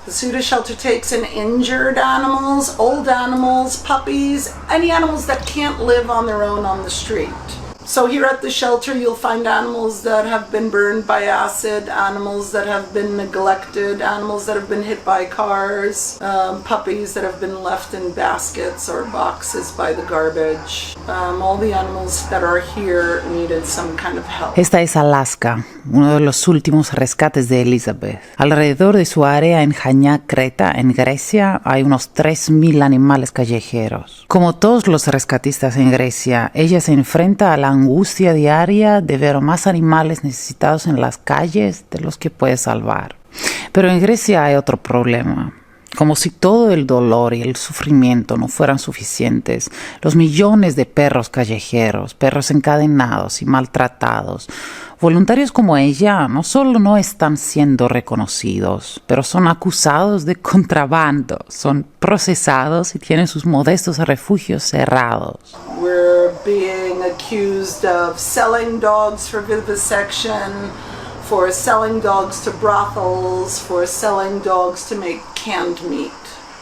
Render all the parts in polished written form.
The Suda shelter takes in injured animals, old animals, puppies, any animals that can't live on their own on the street. So here at the shelter you'll find animals that have been burned by acid, animals that have been neglected, animals that have been hit by cars, puppies that have been left in baskets or boxes by the garbage. All the animals that are here needed some kind of help. Esta es Alaska, uno de los últimos rescates de Elizabeth. Alrededor de su área en Chania, Creta, en Grecia, hay unos 3.000 animales callejeros. Como todos los rescatistas en Grecia, ella se enfrenta a la angustia diaria de ver más animales necesitados en las calles de los que puede salvar. Pero en Grecia hay otro problema. Como si todo el dolor y el sufrimiento no fueran suficientes, los millones de perros callejeros, perros encadenados y maltratados, voluntarios como ella no solo no están siendo reconocidos, pero son acusados de contrabando, son procesados y tienen sus modestos refugios cerrados. We're being accused of selling dogs for vivisection, for selling dogs to brothels, for selling dogs to make canned meat.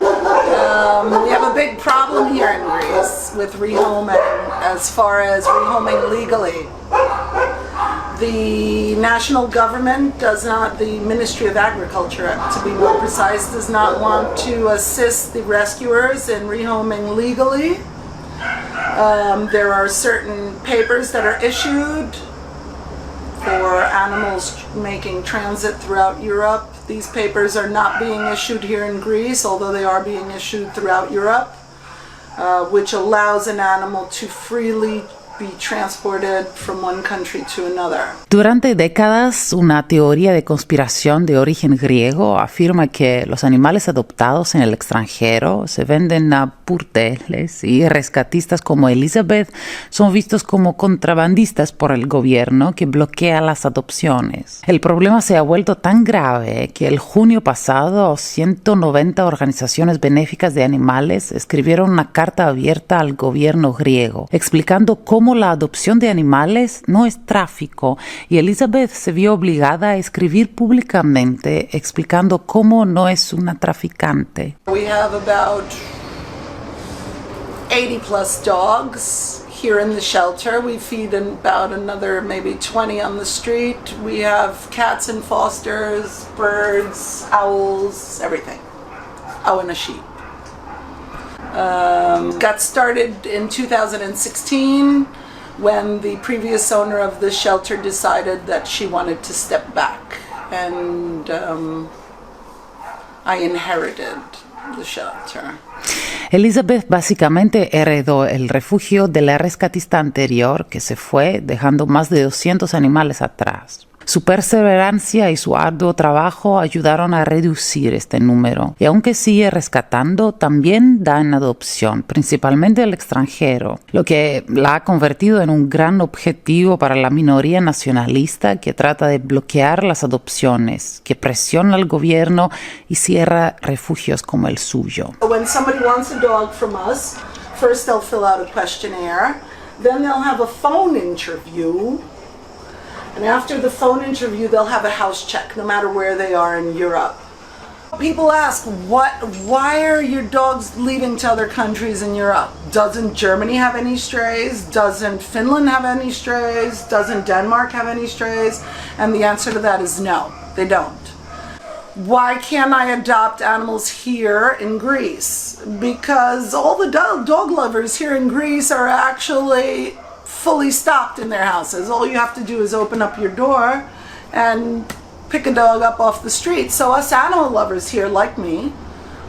We have a big problem here in Greece with rehoming as far as rehoming legally. The national government the Ministry of Agriculture, to be more precise, does not want to assist the rescuers in rehoming legally. There are certain papers that are issued for animals making transit throughout Europe. These papers are not being issued here in Greece, although they are being issued throughout Europe, which allows an animal to freely be transported from one country to another. Durante décadas, una teoría de conspiración de origen griego afirma que los animales adoptados en el extranjero se venden a burdeles y rescatistas como Elizabeth son vistos como contrabandistas por el gobierno que bloquea las adopciones. El problema se ha vuelto tan grave que el junio pasado 190 organizaciones benéficas de animales escribieron una carta abierta al gobierno griego explicando cómo la adopción de animales no es tráfico y Elizabeth se vio obligada a escribir públicamente explicando cómo no es una traficante. We have about 80 plus dogs here in the shelter. We feed about another maybe 20 on the street. We have cats and fosters, birds, owls, everything. Oh, and a sheep. Got started in 2016 when the previous owner of the shelter decided that she wanted to step back, and I inherited the shelter. Elizabeth básicamente heredó el refugio de la rescatista anterior que se fue dejando más de 200 animales atrás. Su perseverancia y su arduo trabajo ayudaron a reducir este número y aunque sigue rescatando, también da en adopción, principalmente al extranjero, lo que la ha convertido en un gran objetivo para la minoría nacionalista que trata de bloquear las adopciones, que presiona al gobierno y cierra refugios como el suyo. When somebody wants a dog from us, first they'll fill out a questionnaire, then they'll have a phone interview. And after the phone interview, they'll have a house check, no matter where they are in Europe. People ask, why are your dogs leaving to other countries in Europe? Doesn't Germany have any strays? Doesn't Finland have any strays? Doesn't Denmark have any strays? And the answer to that is no, they don't. Why can't I adopt animals here in Greece? Because all the dog lovers here in Greece are actually fully stocked in their houses. All you have to do is open up your door and pick a dog up off the street. So us animal lovers here, like me,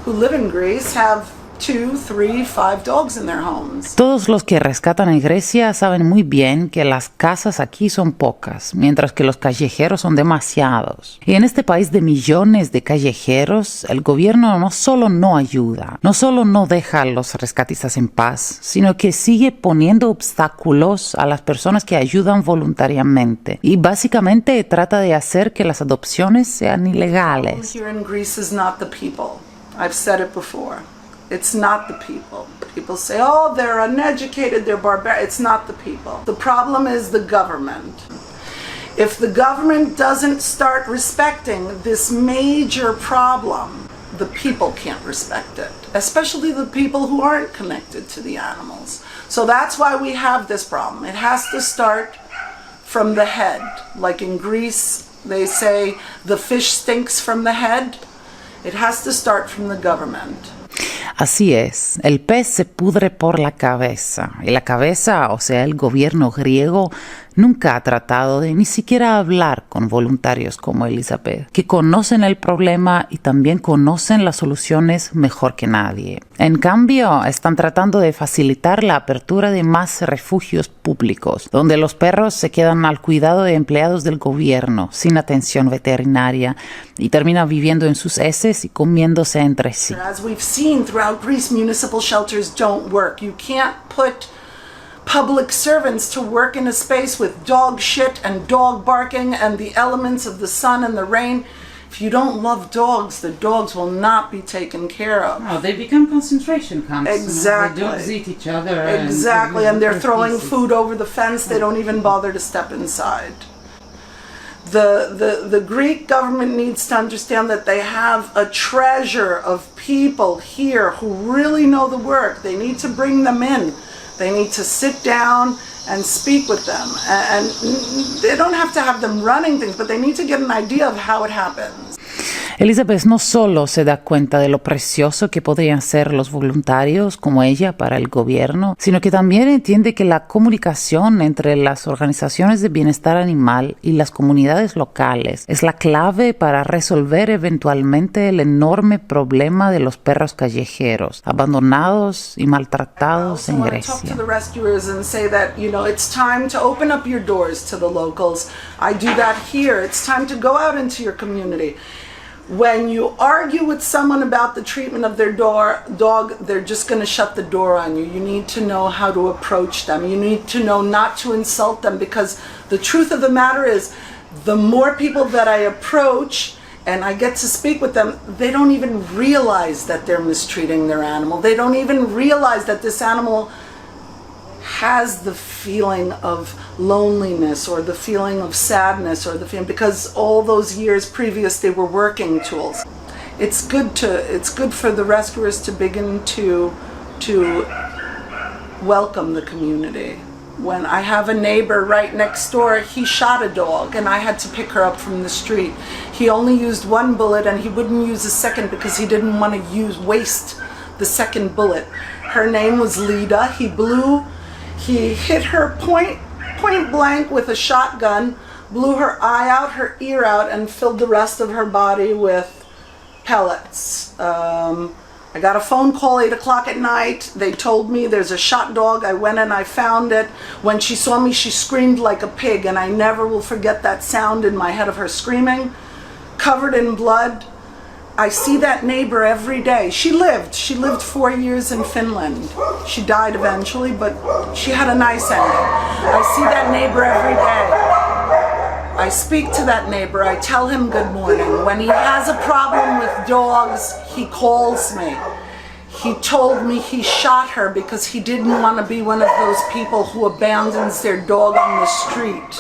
who live in Greece, have 2, 3, 5 dogs in their homes. Todos los que rescatan en Grecia saben muy bien que las casas aquí son pocas, mientras que los callejeros son demasiados. Y en este país de millones de callejeros, el gobierno no solo no ayuda, no solo no deja a los rescatistas en paz, sino que sigue poniendo obstáculos a las personas que ayudan voluntariamente. Y básicamente trata de hacer que las adopciones sean ilegales. Here in Greece is not the people. I've said it before. It's not the people. People say, oh, they're uneducated, they're barbaric. It's not the people. The problem is the government. If the government doesn't start respecting this major problem the people can't respect it, especially the people who aren't connected to the animals. So that's why we have this problem. It has to start from the head. Like in Greece, they say the fish stinks from the head. It has to start from the government. Así es, el pez se pudre por la cabeza, y la cabeza, o sea, el gobierno griego, nunca ha tratado de ni siquiera hablar con voluntarios como Elizabeth, que conocen el problema y también conocen las soluciones mejor que nadie. En cambio, están tratando de facilitar la apertura de más refugios públicos, donde los perros se quedan al cuidado de empleados del gobierno, sin atención veterinaria, y terminan viviendo en sus heces y comiéndose entre sí. As we've seen throughout Greece, municipal shelters don't work. You can't put public servants to work in a space with dog shit and dog barking and the elements of the sun and the rain. If you don't love dogs, the dogs will not be taken care of. No, they become concentration camps. Exactly. The dogs eat each other. Exactly, and they're throwing food over the fence. They don't even bother to step inside. The Greek government needs to understand that they have a treasure of people here who really know the work. They need to bring them in. They need to sit down and speak with them. And they don't have to have them running things, but they need to get an idea of how it happens. Elizabeth no solo se da cuenta de lo precioso que podrían ser los voluntarios como ella para el gobierno, sino que también entiende que la comunicación entre las organizaciones de bienestar animal y las comunidades locales es la clave para resolver eventualmente el enorme problema de los perros callejeros, abandonados y maltratados en Grecia. I talk to the rescuers and say that, it's time to open up your doors to the locals. I do that here. It's time to go out into your community. When you argue with someone about the treatment of their dog, they're just going to shut the door on you. You need to know how to approach them. You need to know not to insult them, because the truth of the matter is, the more people that I approach and I get to speak with them, they don't even realize that they're mistreating their animal. They don't even realize that this animal has the feeling of loneliness or the feeling of sadness or the feeling, because all those years previous they were working tools. It's good for the rescuers to begin to welcome the community. When I have a neighbor right next door, he shot a dog and I had to pick her up from the street. He only used one bullet and he wouldn't use a second because he didn't want to waste the second bullet. Her name was Lida. He hit her point blank with a shotgun, blew her eye out, her ear out, and filled the rest of her body with pellets. I got a phone call 8 o'clock at night. They told me there's a shot dog. I went and I found it. When she saw me, she screamed like a pig, and I never will forget that sound in my head of her screaming, covered in blood. I see that neighbor every day. She lived 4 years in Finland. She died eventually, but she had a nice ending. I see that neighbor every day. I speak to that neighbor. I tell him good morning. When he has a problem with dogs, he calls me. He told me he shot her because he didn't want to be one of those people who abandons their dog on the street.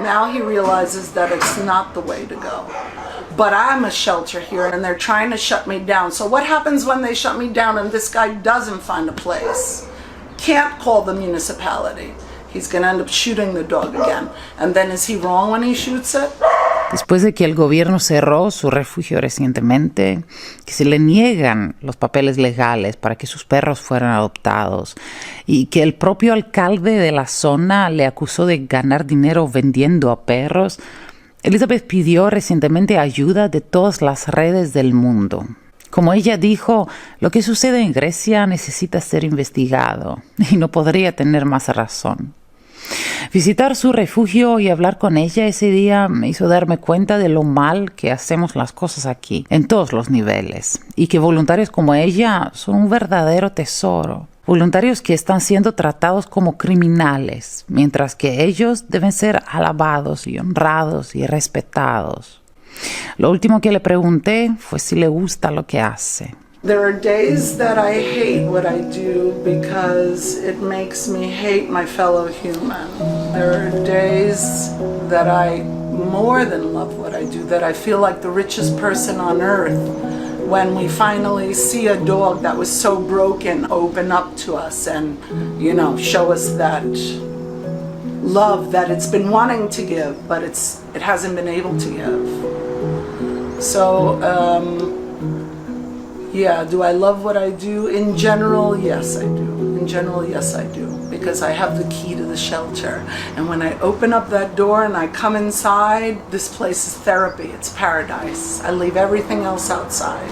Now he realizes that it's not the way to go. But I'm a shelter here and they're trying to shut me down. So what happens when they shut me down and this guy doesn't find a place? Can't call the municipality. He's going to end up shooting the dog again. And then is he wrong when he shoots it? Después de que el gobierno cerró su refugio recientemente, que se le niegan los papeles legales para que sus perros fueran adoptados y que el propio alcalde de la zona le acusó de ganar dinero vendiendo a perros, Elizabeth pidió recientemente ayuda de todas las redes del mundo. Como ella dijo, lo que sucede en Grecia necesita ser investigado y no podría tener más razón. Visitar su refugio y hablar con ella ese día me hizo darme cuenta de lo mal que hacemos las cosas aquí, en todos los niveles, y que voluntarios como ella son un verdadero tesoro. Voluntarios que están siendo tratados como criminales, mientras que ellos deben ser alabados y honrados y respetados. Lo último que le pregunté fue si le gusta lo que hace. There are days that I hate what I do because it makes me hate my fellow human. There are days that I more than love what I do, that I feel like the richest person on earth when we finally see a dog that was so broken open up to us and, you know, show us that love that it's been wanting to give, but it hasn't been able to give. So, yeah, do I love what I do? In general, yes, I do. In general, yes, I do. Because I have the key to the shelter. And when I open up that door and I come inside, this place is therapy. It's paradise. I leave everything else outside.